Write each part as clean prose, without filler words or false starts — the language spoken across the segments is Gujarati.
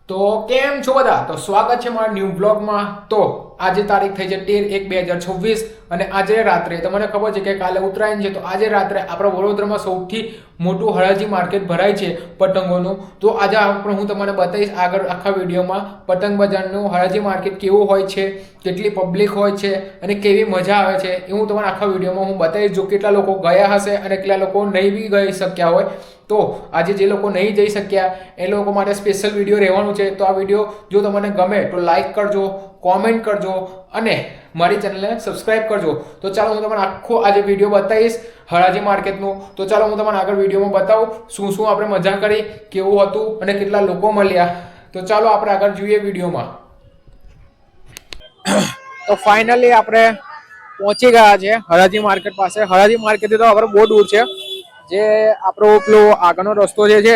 તો કેમ છો બધા? તો સ્વાગત છે મારા ન્યૂ બ્લોગમાં. તો આજે તારીખ થઈ છે 13/1/2026 અને આજે રાત્રે તમને ખબર છે કે કાલે ઉત્તરાયણ છે. તો આજે રાત્રે આપણા વડોદરામાં સૌથી મોટું હરાજી માર્કેટ ભરાય છે પતંગોનું. તો આજે હું તમને બતાવીશ આગળ આખા વિડીયોમાં પતંગ બજારનું હરાજી માર્કેટ કેવું હોય છે, કેટલી પબ્લિક હોય છે અને કેવી મજા આવે છે એ હું તમને આખા વિડીયોમાં હું બતાવીશ. જો કેટલા લોકો ગયા હશે અને કેટલા લોકો નહીં બી ગઈ શક્યા હોય. તો આજે જે લોકો નહીં જઈ શક્યા એ લોકો માટે સ્પેશિયલ વિડીયો રહેવાનું છે. તો આ વિડીયો જો તમને ગમે તો લાઈક કરજો, કોમેન્ટ કરજો અને મારી ચેનલને સબસ્ક્રાઈબ કરજો. તો ચાલો હું તમને આખો આજે વિડીયો બતાવીશ હરાજી માર્કેટનું. તો ચાલો હું તમને આગળ વિડીયોમાં બતાવું શું શું આપણે મજા કરી, કેવું હતું અને કેટલા લોકો મળ્યા. તો ચાલો આપણે આગળ જોઈએ વિડીયોમાં. તો ફાઇનલી આપણે પહોંચી ગયા છે હરાજી માર્કેટ પાસે. હરાજી માર્કેટ તો આપણે બહુ દૂર છે. જે આપણો પેલો આગળનો રસ્તો જે છે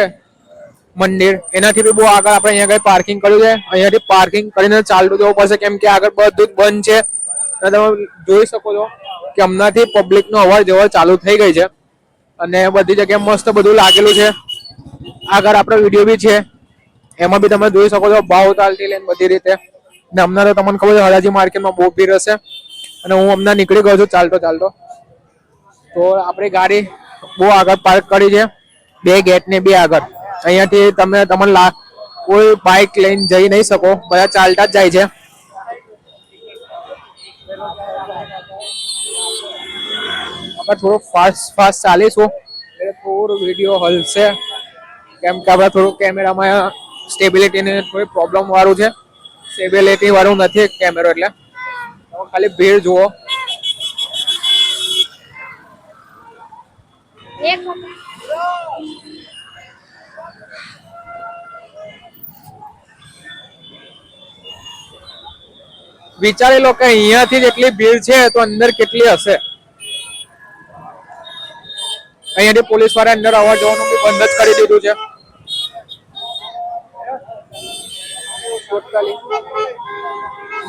મંદિર એનાથી બી બહુ આગળ આપણે અહીંયા કઈ પાર્કિંગ કર્યું છે. અહીંયાથી પાર્કિંગ કરીને ચાલતું જવું પડશે કેમ કે આગળ બધું જ બંધ છે. અને તમે જોઈ શકો છો કે હમણાંથી પબ્લિક નો અવર જવર ચાલુ થઈ ગઈ છે અને બધી જગ્યાએ મસ્ત બધું લાગેલું છે. આગળ આપણો વિડીયો બી છે એમાં બી તમે જોઈ શકો છો ભાવ તાલથી લઈને બધી રીતે. ને હમણાં તો તમને ખબર છે હરાજી માર્કેટમાં બહુ ભીડ હશે અને હું હમણાં નીકળી ગયો છું ચાલતો ચાલતો. તો આપણી ગાડી બહુ આગળ પાર્ક કરી છે, બે ગેટ ને બી આગળ. અહીંયાથી તમને કોઈ બાઇક લઈને જઈ નહીં શકો, બધા ચાલતા જ જાય છે. આપણે થોડું ફાસ્ટ ચાલીશું એટલે થોડું વિડીયો હલશે કેમ કે આપણે થોડું કેમેરામાં સ્ટેબિલિટીને થોડી પ્રોબ્લેમ વાળું છે. સ્ટેબિલિટી વાળું નથી કેમેરો એટલે ખાલી ભીડ જુઓ. વિચારી લો કે અહીંયાથી જેટલી ભીડ છે તો અંદર કેટલી હશે. અહીંયાથી પોલીસ વાળા અંદર આવવા જવાનું બી બંધ જ કરી દીધું છે.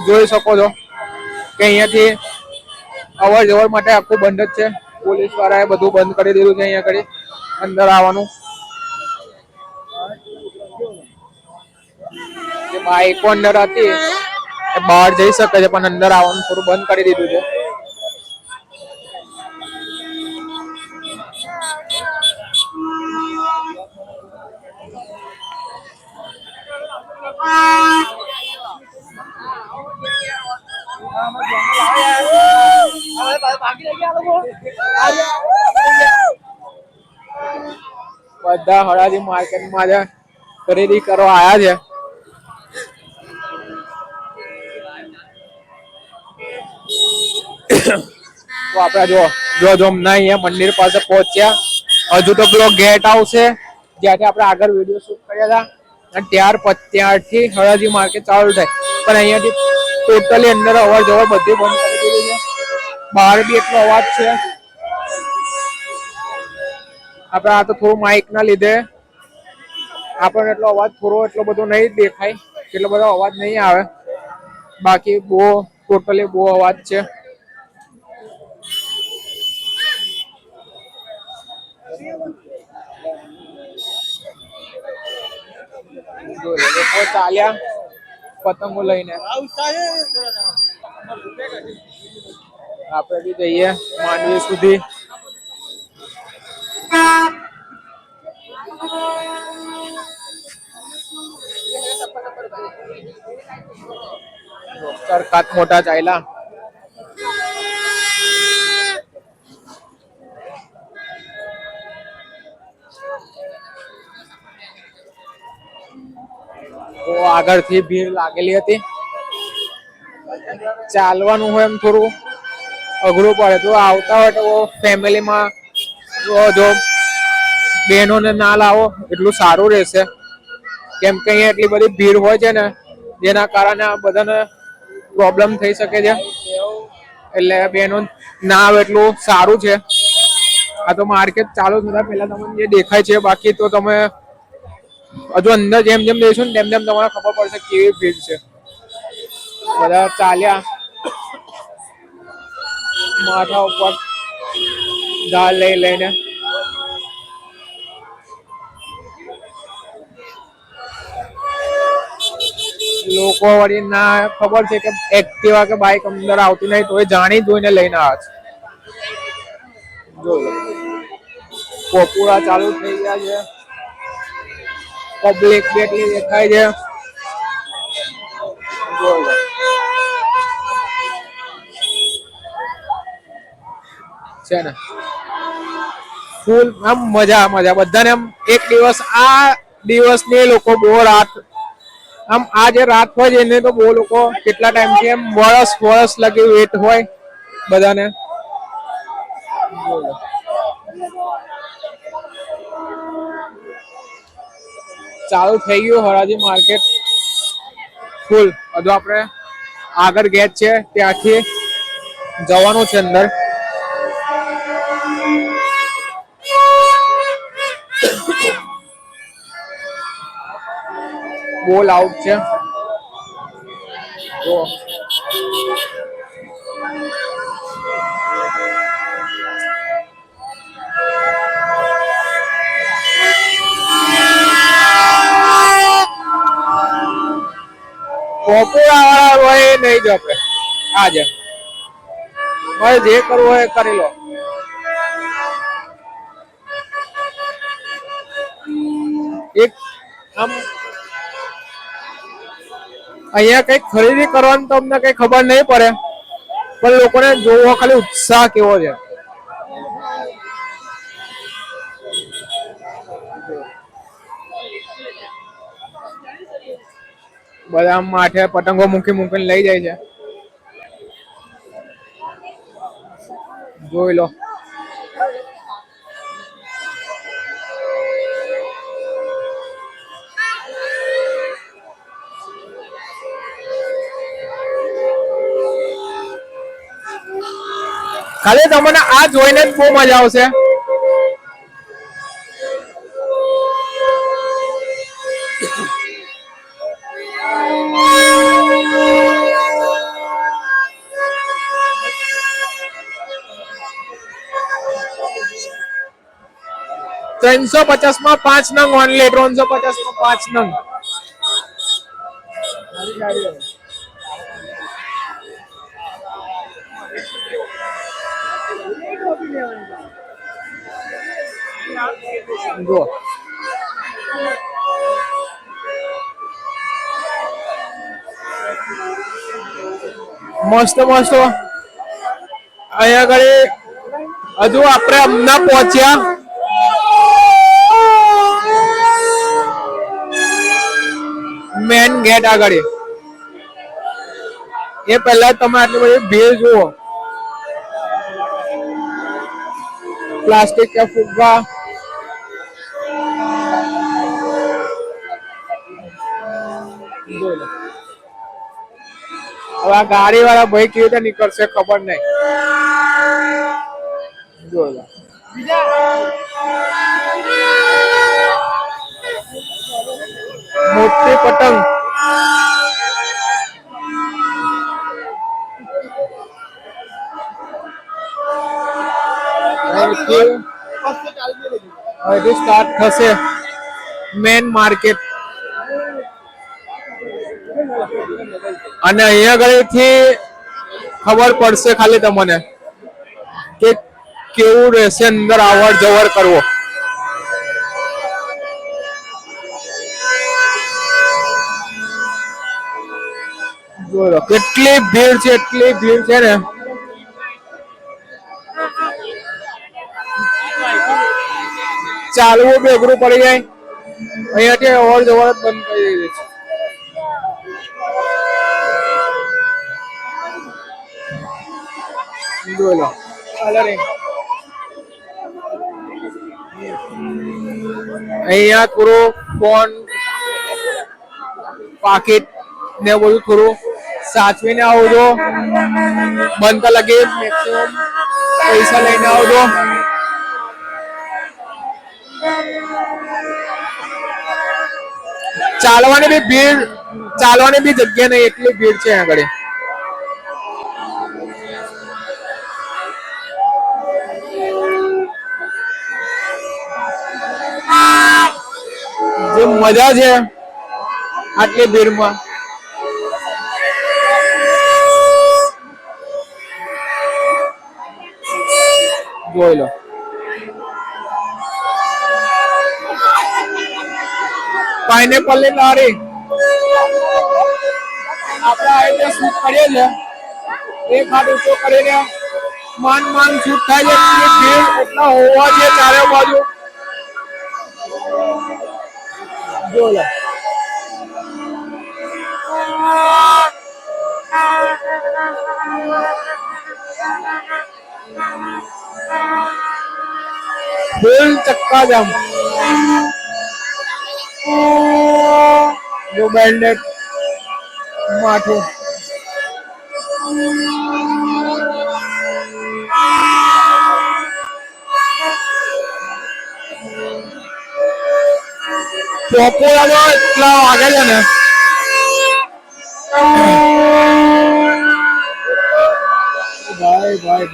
જોઈ શકો છો કે અહીંયાથી અવર જવર માટે આખું બંધ જ છે. પોલીસ વાળાએ બધું બંધ કરી દીધું છે અહીંયા આગળ અંદર આવવાનું. જે બાઈકો અંદર હતી એ બહાર જઈ શકે છે પણ અંદર આવવાનું થોડું બંધ કરી દીધું છે. બધા હરાજી માર્કેટમાં ખરીદી કરવા આવ્યા છે. તો આપણે જો હમણાં અહીંયા મંદિર પાસે પહોંચ્યા. હજુ તો પેલો ગેટ આવશે જ્યાંથી આપણે આગળ વિડીયો શૂટ કર્યા હતા અને ત્યારથી હરાજી માર્કેટ ચાલુ થાય. પણ અહીંયાથી ટોટલી અંદર અવર જવર બધી બંધ કરી દીધી છે. બહાર બી એટલો અવાજ છે. આપણે આ તો થોડું માઇક ના લીધે આપણને એટલો અવાજ એટલો બધો નહીં દેખાય, એટલો બધો અવાજ નહીં આવે. બાકી ટોટલી બહુ અવાજ છે. લોકો ચાલ્યા પતંગો લઈને. આપણે બી જઈએ માંડવી સુધી. સરકાત મોટા ચાલ્યા. તો આગળથી ભીડ લાગેલી હતી. ચાલવાનું હોય એમ થોડું અઘરું પડે. તો આવતા હોય તો ફેમિલીમાં જો બહેનોને ના લાવો એટલું સારું રહેશે કેમ કે અહીંયા એટલી બધી ભીડ હોય છે ને જેના કારણે આ બધાને પ્રોબ્લેમ થઈ શકે છે. એટલે બહેનો ના આવે એટલું સારું છે. આ તો માર્કેટ ચાલુ થતા પહેલા તમને જે દેખાય છે. બાકી તો તમે હજુ અંદર જેમ જેમ જઈશું ને તેમ તેમ તમારે ખબર પડશે કેવી ભીડ છે. બધા ચાલ્યા માથા ઉપર ઢાલ લઈને. લોકો વળી ના ખબર છે કે એક્ટિવા કે બાઇક અંદર આવતી નહીં તો એ જાણી જોઈને લઈને આવે છે. જો પોપુરા ચાલુ થઈ ગયા છે. પબ્લિક કેટલી દેખાય છે ને ફૂલ આમ મજા બધાને આમ એક દિવસ આ દિવસની લોકો બહુ રાત આમ આ જે રાત હોય એને તો બહુ લોકો કેટલા ટાઈમ થી એમ વર્ષ લગી વેટ હોય બધાને. ચાલુ થઈ ગયું હરાજી માર્કેટ ફૂલ. હજુ આપણે આગળ ગેટ છે ત્યાંથી જવાનું છે અંદર. બહુ લાઉડ છે. પોપુરા વાળા હોય નહીં જો આપણે આજે જે કરવું હોય કરી લો. એક આમ અહીંયા કઈ ખરીદી કરવાની તો અમને કઈ ખબર નહીં પડે પણ લોકોને જોવો ખાલી ઉત્સાહ કેવો છે. બધા માથે પતંગો મૂકીને લઈ જાય છે. જોઈ લો. ખાલી તમને આ જોઈને જ બહુ મજા આવશે. ₹350 માં 5 નંગ ઓનલી. 350 માં 5 નંગ. જો મસ્ત અહીંયા આગળ હજુ આપણે હમણાં પહોંચ્યા મેન ગેટ આગળ. એ પહેલા તમે આટલી બધી ભીડ જુઓ. પ્લાસ્ટિક કે ફુગ્ગા હવે આ ગાડી વાળા ભાઈ કેવી રીતે નીકળશે ખબર નહીં. મોટી પતંગ હજી સ્ટાર્ટ થશે મેન માર્કેટ. અને અહીંયા આગળથી ખબર પડશે ખાલી તમને કે કેવું રહેશે અંદર આવર જવર કરવો. કેટલી ભીડ છે ને. ચાલવું બી અઘરું પડી જાય. અહીંયાથી અવર જવર જ બંધ કરી દીધી છે. જોઈ લો અહીંયા થોડું ફોન પાકીટ ને બધું થોડું સાચવીને આવજો. બંધ લગી મેક્સિમમ પૈસા લઈને આવજો. ચાલવાની બી જગ્યા નહીં એટલી ભીડ છે આગળ. જે મજા છે આટલી ભીડમાં જોઈ લો. પાઇનેપલ ની લારી આપણે આ રીતે શૂટ કરીએ છીએ. એક હાથ ઊંચો કરીને માન શૂટ થાય છે. ભીડ એટલા હોવા છે ચારે બાજુ. જોઈ લો. ફૂલ ચક્કા જામ. જો બેન્ડેડ માથું. બપોરામાં એટલા વાગે છે ને ભાઈ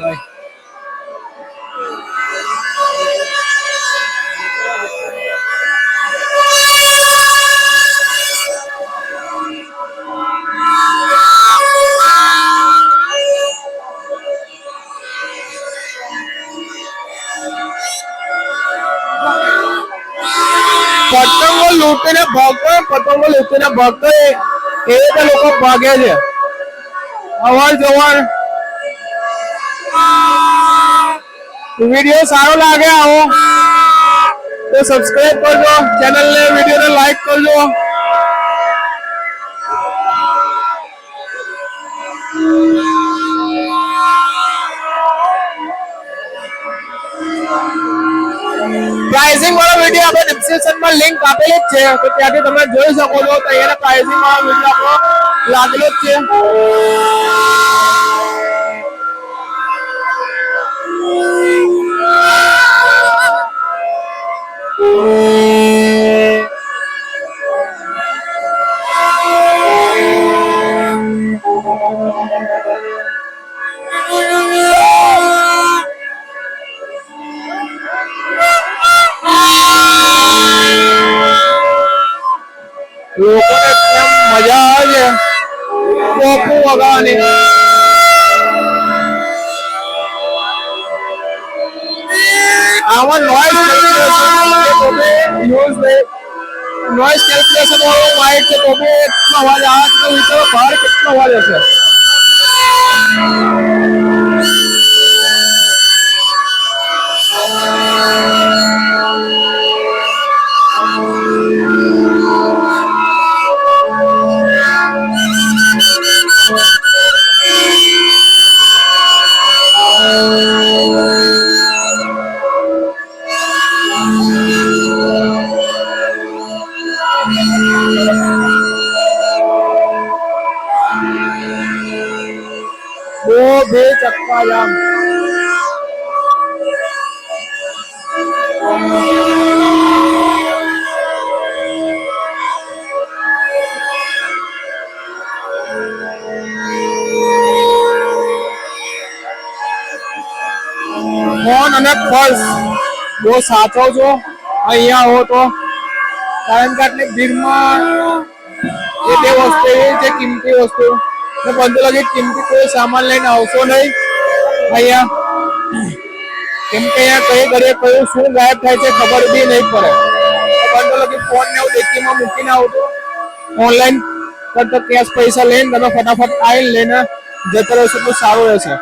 પતંગો લૂંટીને ભાગતો એ રીતે લોકો ભાગે છે. અવાર જવાર વિડીયો સારો લાગે આવો તો સબસ્ક્રાઇબ કરજો, ચેનલને વિડીયોને લાઈક કરજો. પ્રાઇસિંગ વાળો વિડીયો આપણે ડિસ્ક્રિપ્શનમાં લિંક આપેલી જ છે, તો ત્યાંથી તમે જોઈ શકો છો. તો અહીંયા પ્રાઇસિંગ વાળો વિડીયો આપણો લાગેલો જ છે. લોકોને કેમ મજા આવે છે પોપુ વગાડવાની. આમાં નોઇઝ કેલ્ક્યુલેશન વાળો માઇક છે, તો બી એટલો અવાજ આવે તો વિચારો બહાર કેટલો અવાજ હશે. वो भी चक्का जाम. ફોન અને પર્સ બહુ સાચવજો અહીંયા હો તો, કારણ કે આટલી ભીડમાં એ બે વસ્તુ એવી છે કિંમતી વસ્તુ. બંધ લાગે કિંમતી કોઈ સામાન લઈને આવશો નહીં અહીંયા, કેમ કે અહીંયા કઈ ઘડીએ કયું શું ગાયબ થાય છે ખબર બી નહીં પડે. બંધ લાગે ફોન ને એવું ડેકીમાં મૂકીને આવતો, ઓનલાઈન કરતો કેશ પૈસા લઈને તમે ફટાફટ આવીને લઈને જતા રહેશો તો સારું રહેશે.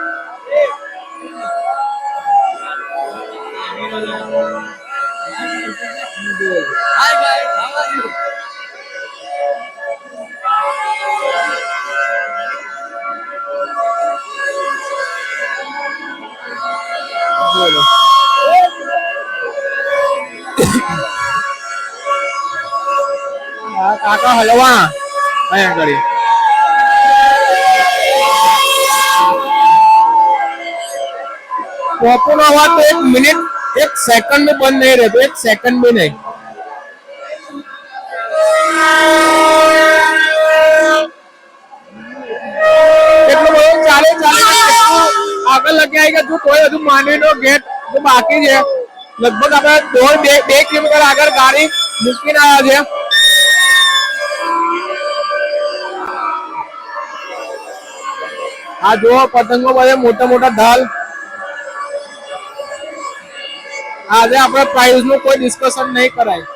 કાકા હલવા અહીંયા કરી પોપો નો અવાજ તો 1 મિનિટ 1 સેકન્ડ में બંધ नहीं रहते, 1 सेकंड भी नहीं. એટલું બધું ચાલે આગળ લગી આવી ગયા. જો કોઈ હજુ માંડવીનો ગેટ તો બાકી છે, લગભગ આપણે 2 કિલોમીટર આગળ ગાડી મૂકીને આવ્યા છે. આ જો પતંગો બધે મોટા મોટા ઢાલ આજે આપણે પ્રાઇસ નું કોઈ ડિસ્કશન નહીં કરાય.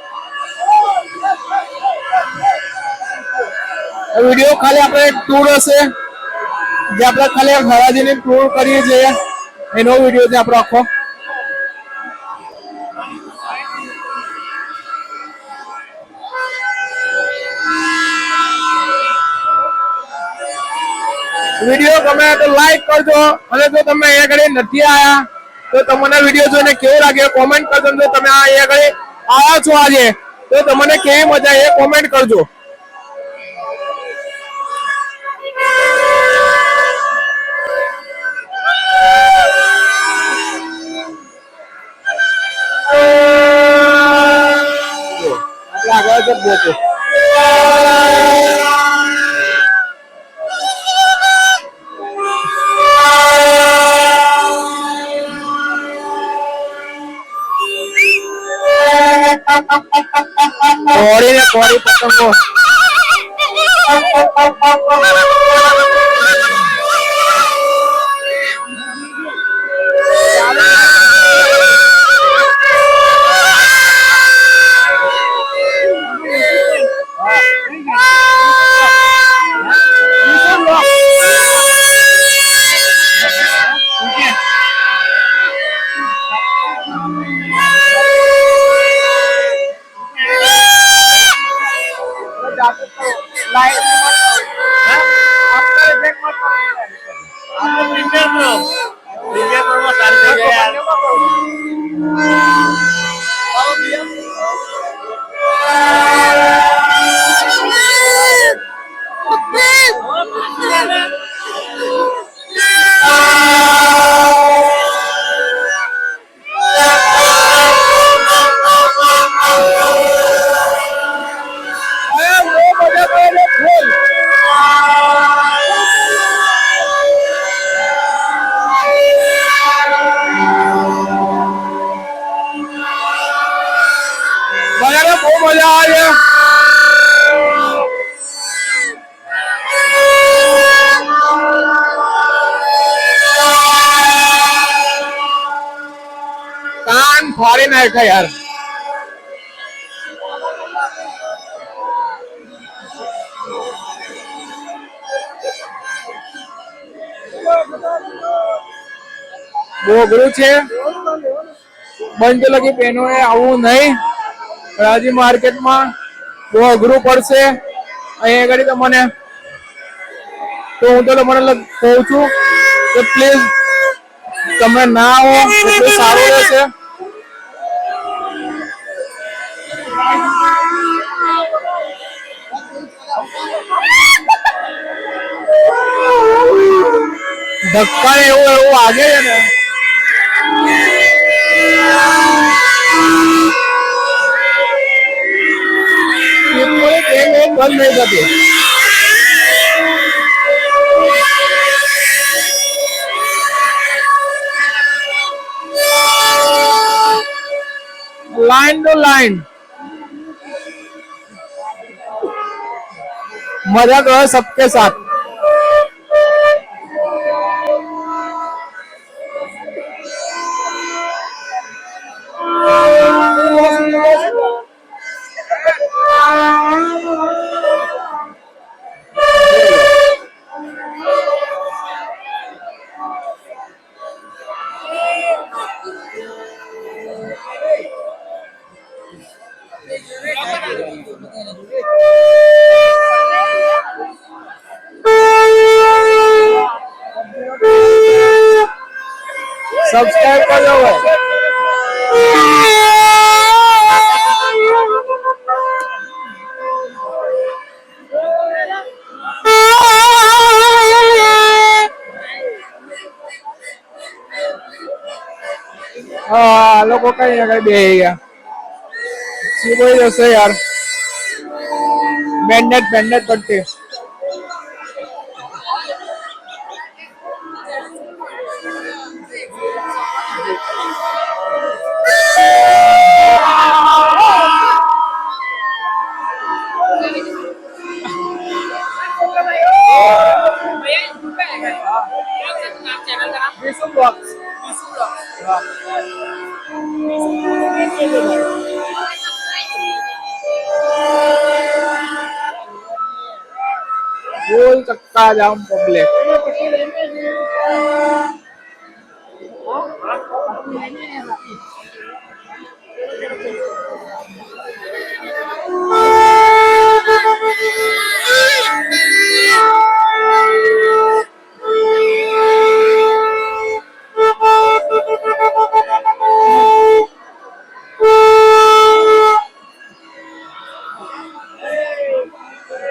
વિડીયો ખાલી આપણે ટૂર હશે જે આપણે ખાલી હરાજીની ટૂર કરીએ છીએ એનો વિડીયો છે આપણો આખો. વિડીયો ગમે તો લાઈક કરજો અને જો તમે અહીંયા આગળ નથી આયા તો તમને વિડીયો જોઈને કેવું લાગે કોમેન્ટ કરજો. જો તમે અહીંયા આગળ આવ્યા છો આજે તો તમને કેવી મજા એ કોમેન્ટ કરજો. આગળ જ બોતો કોળી ને કોળી પતંગો ફાડી નાખ્યા યાર. બહુ અઘરું છે. બંધ લગી પેનો એ આવું નહીં. રાજી માર્કેટમાં બહુ અઘરું પડશે. અહીંયા આગળ તમને તો હું તો તમને કહું છું કે પ્લીઝ તમે ના આવો એટલું સારું રહેશે. ધક્કા એવું એવું વાગે છે ને બંધ નહીં થતી. लाइन टू लाइन मजा तो है सबके साथ. सब्सक्राइब कर दो. लोगों का यहाँ भी है सुबह जैसे यार बैंडेड करते. Visu Vlogs. ફૂલ ચક્કા જામ પબ્લિક.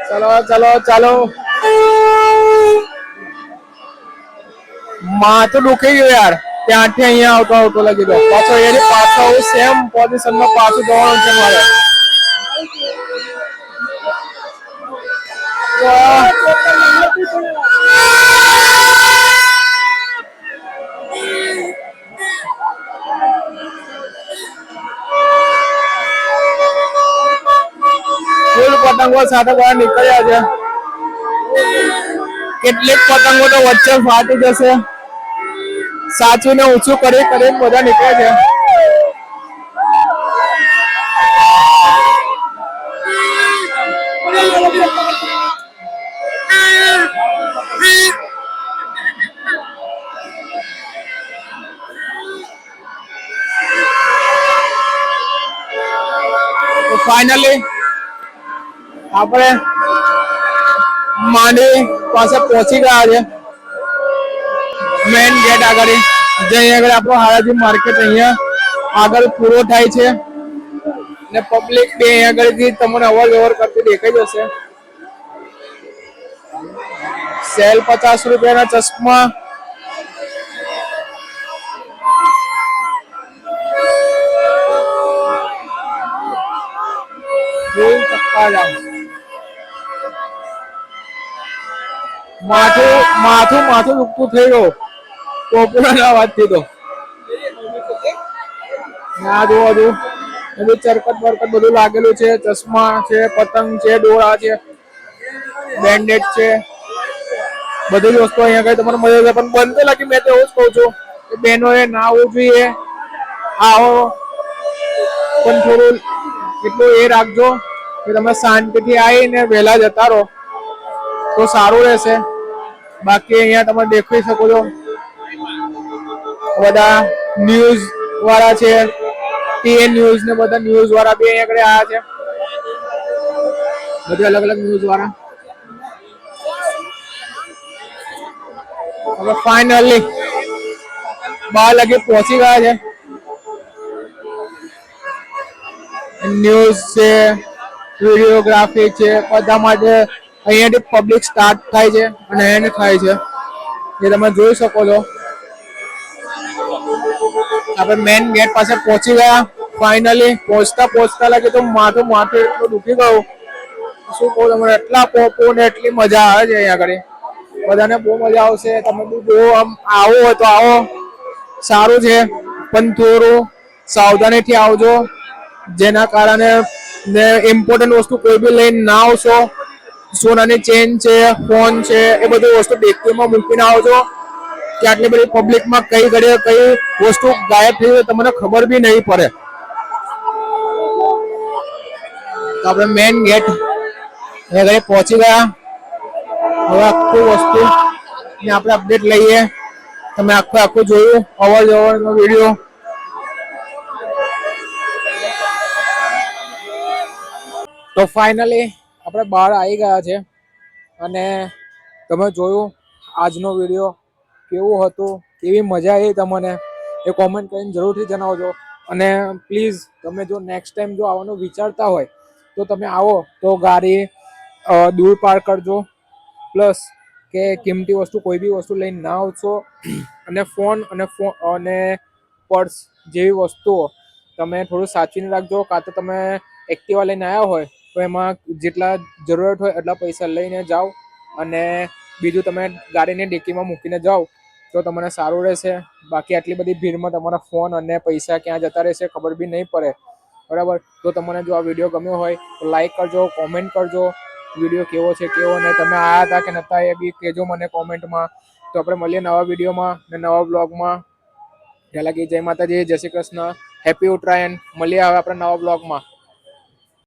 ચલો ચલો ચાલો. માથું દુખી ગયું યાર, ત્યાંથી અહીંયા આવતો આવતો લાગી ગયો. પાછો એની પાછો સેમ પોઝિશનમાં પાછું જવાનું છે મારે. ફૂલ પતંગો સાથે બહાર નીકળ્યા છે. કેટલીક પતંગો તો વચ્ચે ફાટી જશે. સાચવીને ઊંચું કરી કરીને બધા નીકળે છે. ફાઇનલી આપણે માંડવી પાસે પહોંચી ગયા છે. મેઇન ગેટ આગળ, જે અહીંયા આગળ આપણો હારાજી માર્કેટ અહીંયા આગળ પૂરો થાય છે ને પબ્લિક બી અહીંયા આગળથી તમને અવર જવર કરતી દેખાઈ જશે. સેલ 50 રૂપિયાના ચશ્મા, ફૂલ ચક્કા જામ. માથું દુખતું થઈ ગયું પોપુલાના અવાજથી તો. આ જોવા જો એનું ચરકટ બરકટ બધું લાગેલું છે. ચશ્મા છે, પતંગ છે, ડોળા છે, બેન્ડેડ છે, બધી જ વસ્તુ અહીંયા કઈ તમને મળી જશે. પણ બંધ લાગી, મેં તો એવું જ કહું છું કે બહેનોએ ના આવવું જોઈએ. આવો પણ થોડું એટલું એ રાખજો કે તમે શાંતિથી આવીને વહેલા જતા રહો તો સારું રહેશે. બાકી અહીંયા તમે દેખી શકો છો બધા ન્યૂઝ વાળા છે, ટીએન ન્યૂઝ ને બધા ન્યૂઝ વાળા બી અહીંયા આગળ આવ્યા છે. બધા અલગ અલગ ન્યૂઝ વાળા. હવે ફાઇનલી 12 વાગે પહોંચી ગયા છે. ન્યૂઝ છે, વિડીયોગ્રાફી છે, બધા માટે અહીંયાથી પબ્લિક સ્ટાર્ટ થાય છે અને એન્ડ થાય છે, જે તમે જોઈ શકો છો. આપણે મેઇન ગેટ પાસે પહોંચી ગયા. ફાઇનલી પહોંચતા લાગે તો માથું એટલું દુખી ગયું. શું કહું તમને, એટલા પોપો ને એટલી મજા આવે છે અહીંયા આગળ. બધાને બહુ મજા આવશે. તમે બી બહુ આમ આવો હોય તો આવો, સારું છે. પણ થોડું સાવધાનીથી આવજો, જેના કારણે ઇમ્પોર્ટન્ટ વસ્તુ કોઈ બી લઈને ના આવશો. સોનાની ચેન છે, ફોન છે, એ બધી વસ્તુ ડેકીમાં મૂકીને આવજો કે આટલી બધી પબ્લિકમાં કઈ ઘડીએ કઈ વસ્તુ ગાયબ થઈ હોય તમને ખબર બી નહીં પડે. તો આપણે મેઇન ગેટ ઘરે પહોંચી ગયા. હવે આખું વસ્તુ આપણે અપડેટ લઈએ. તમે આખું જોયું અવર જવરનો વિડીયો. તો ફાઇનલી આપણે બહાર આવી ગયા છે અને તમે જોયું આજનો વિડીયો કેવું હતું, કેવી મજા આવી તમને એ કોમેન્ટ કરીને જરૂરથી જણાવજો. અને પ્લીઝ તમે જો નેક્સ્ટ ટાઈમ જો આવવાનું વિચારતા હોય તો તમે આવો તો ગાડી દૂર પાર્ક કરજો. પ્લસ કે કિંમતી વસ્તુ કોઈ બી વસ્તુ લઈને ના આવશો. અને ફોન અને પર્સ જેવી વસ્તુઓ તમે થોડું સાચવીને રાખજો. કાં તો તમે એક્ટિવા લઈને આવ્યા હોય તો એમાં જેટલા જરૂરત હોય એટલા પૈસા લઈને જાઓ અને બીજું તમે ગાડીની ડિક્કીમાં મૂકીને જાઓ તો તમને સારું રહેશે. બાકી આટલી બધી ભીડમાં તમારા ફોન અને પૈસા ક્યાં જતા રહેશે ખબર બી નહીં પડે. બરાબર? તો તમને જો આ વિડીયો ગમ્યો હોય તો લાઈક કરજો, કોમેન્ટ કરજો વિડીયો કેવો છે કેવો નહીં. તમે આવ્યા હતા કે નહોતા એ બી કહેજો મને કોમેન્ટમાં. તો આપણે મળીએ નવા વિડીયોમાં ને નવા બ્લોગમાં. ત્યાં લગી જય માતાજી, જય શ્રી કૃષ્ણ. હેપી ઉત્તરાયણ. મળીએ હવે આપણે નવા બ્લોગમાં.